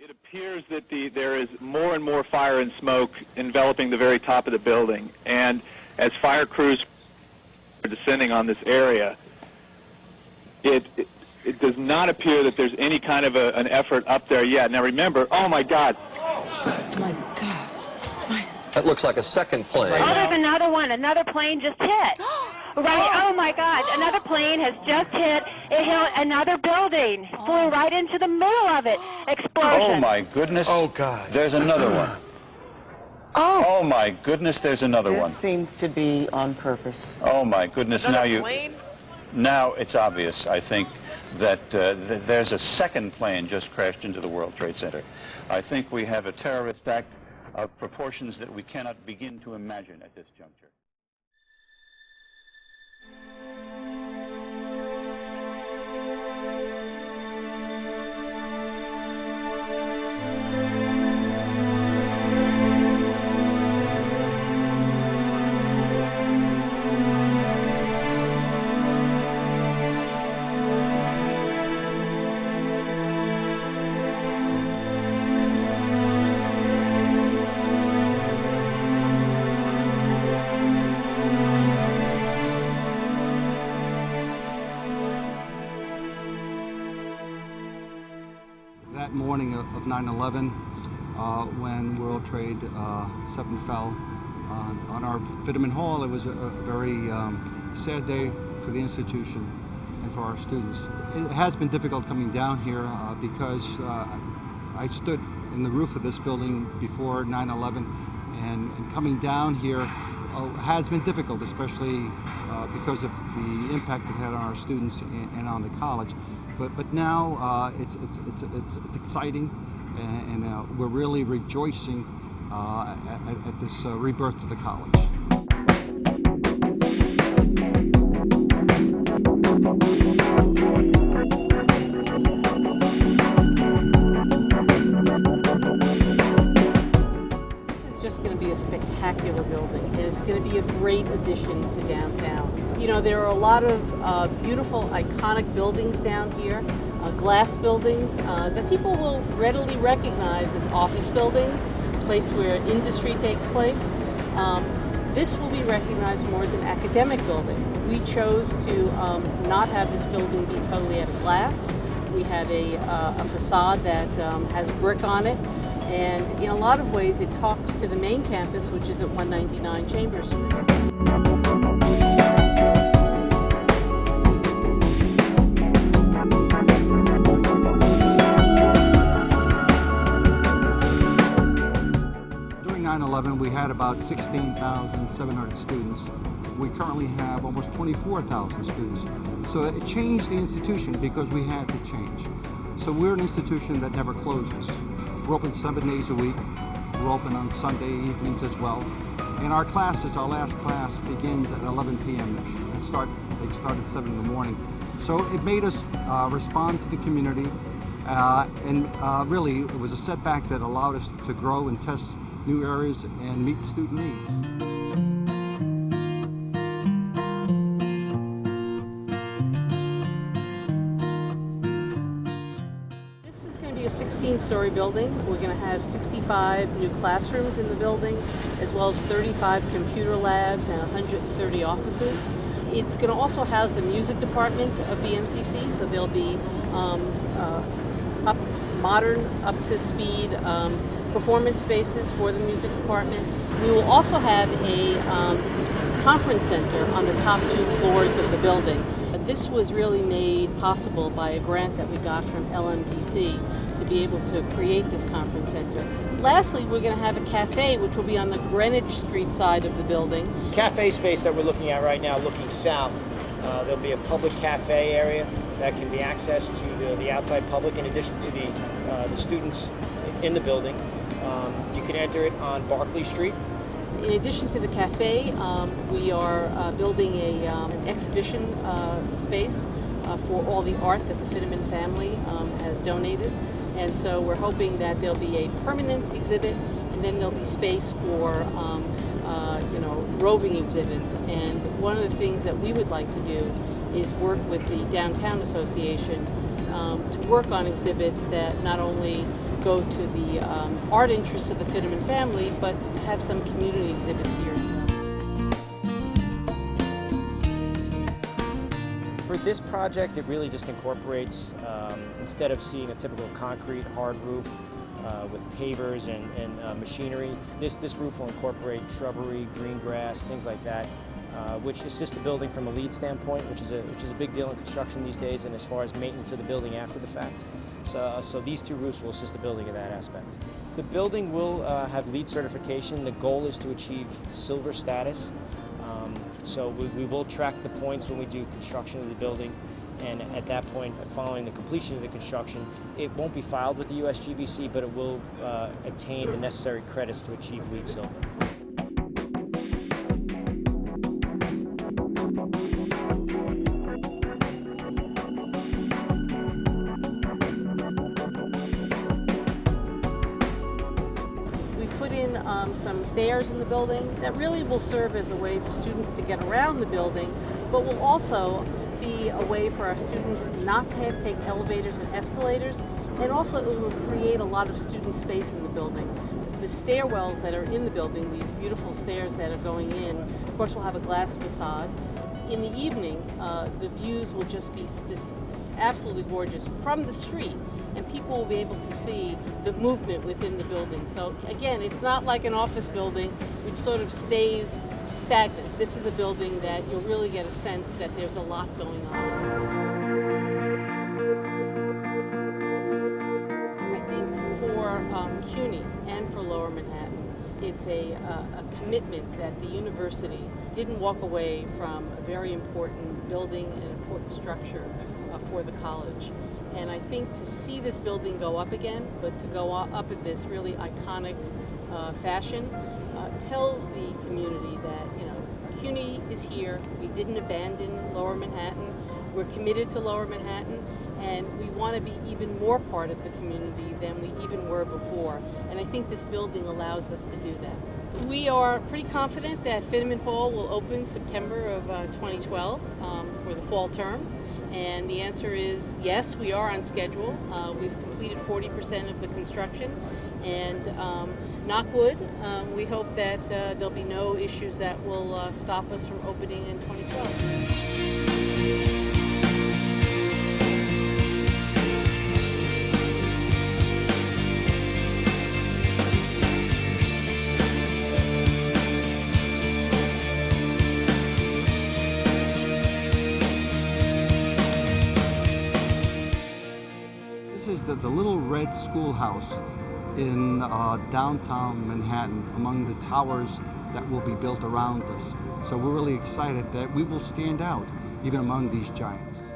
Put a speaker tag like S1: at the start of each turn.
S1: It appears that there is more and more fire and smoke enveloping the very top of the building, and as fire crews are descending on this area, it does not appear that there's any kind of an effort up there yet. Now remember, oh my God.
S2: Oh my God.
S3: That looks like a second plane.
S4: Oh, there's another one. Another plane just hit. Right, oh my God, another plane has just hit. It hit another building. Flew right into the middle of it. Explosion.
S5: Oh my goodness.
S3: Oh God.
S5: There's another one. Oh my goodness, there's another one.
S2: This seems to be on purpose.
S5: Oh my goodness. Now it's obvious, I think, that there's a second plane just crashed into the World Trade Center. I think we have a terrorist act of proportions that we cannot begin to imagine at this juncture.
S6: That morning of 9/11, when World Trade 7 fell on our Fitterman Hall, it was a very sad day for the institution and for our students. It has been difficult coming down here because I stood in the roof of this building before 9/11, and coming down here has been difficult, especially because of the impact it had on our students and on the college. But now it's exciting, and we're really rejoicing at this rebirth of the college.
S7: This is just going to be a spectacular building, and it's going to be a great addition to downtown. You know, there are a lot of beautiful, iconic buildings down here, glass buildings that people will readily recognize as office buildings, a place where industry takes place. This will be recognized more as an academic building. We chose to not have this building be totally out of glass. We have a facade that has brick on it, and in a lot of ways it talks to the main campus, which is at 199 Chambers Street.
S6: During 9/11, we had about 16,700 students. We currently have almost 24,000 students. So it changed the institution because we had to change. So we're an institution that never closes. We're open 7 days a week. We're open on Sunday evenings as well. And our classes, our last class begins at 11 p.m. They start at 7 in the morning. So it made us respond to the community, and really it was a setback that allowed us to grow and test new areas and meet student needs.
S7: This is going to be a 16-story building. We're going to have 65 new classrooms in the building, as well as 35 computer labs and 130 offices. It's going to also house the music department of BMCC, so there'll be modern, up-to-speed performance spaces for the music department. We will also have a conference center on the top 2 floors of the building. This was really made possible by a grant that we got from LMDC to be able to create this conference center. Lastly, we're going to have a cafe, which will be on the Greenwich Street side of the building.
S8: Cafe space that we're looking at right now, looking south, there'll be a public cafe area that can be accessed to the outside public, in addition to the students in the building. You can enter it on Barclay Street.
S7: In addition to the cafe, we are building an exhibition space for all the art that the Fitterman family has donated. And so we're hoping that there'll be a permanent exhibit, and then there'll be space for roving exhibits. And one of the things that we would like to do is work with the Downtown Association to work on exhibits that not only go to the art interests of the Fitterman family, but have some community exhibits here as well.
S8: For this project, it really just incorporates, instead of seeing a typical concrete hard roof with pavers and machinery, this roof will incorporate shrubbery, green grass, things like that, which assist the building from a LEED standpoint, which is a big deal in construction these days, and as far as maintenance of the building after the fact. So these two roofs will assist the building in that aspect. The building will have LEED certification. The goal is to achieve silver status. So we will track the points when we do construction of the building, and at that point, following the completion of the construction, it won't be filed with the USGBC, but it will attain the necessary credits to achieve LEED Silver.
S7: Put in some stairs in the building that really will serve as a way for students to get around the building, but will also be a way for our students not to have to take elevators and escalators, and also it will create a lot of student space in the building. The stairwells that are in the building, these beautiful stairs that are going in, of course will have a glass facade. In the evening, the views will just be absolutely gorgeous from the street, and people will be able to see the movement within the building. So again, it's not like an office building which sort of stays stagnant. This is a building that you'll really get a sense that there's a lot going on. I think for CUNY and for Lower Manhattan, it's a commitment that the university didn't walk away from a very important building and important structure for the college. And I think to see this building go up again, but to go up in this really iconic fashion, tells the community that, you know, CUNY is here. We didn't abandon Lower Manhattan. We're committed to Lower Manhattan, and we want to be even more part of the community than we even were before. And I think this building allows us to do that. We are pretty confident that Fitterman Hall will open September of 2012 for the fall term. And the answer is yes, we are on schedule. We've completed 40% of the construction, and knock wood, we hope that there'll be no issues that will stop us from opening in 2012.
S6: This is the little red schoolhouse in downtown Manhattan, among the towers that will be built around us. So we're really excited that we will stand out even among these giants.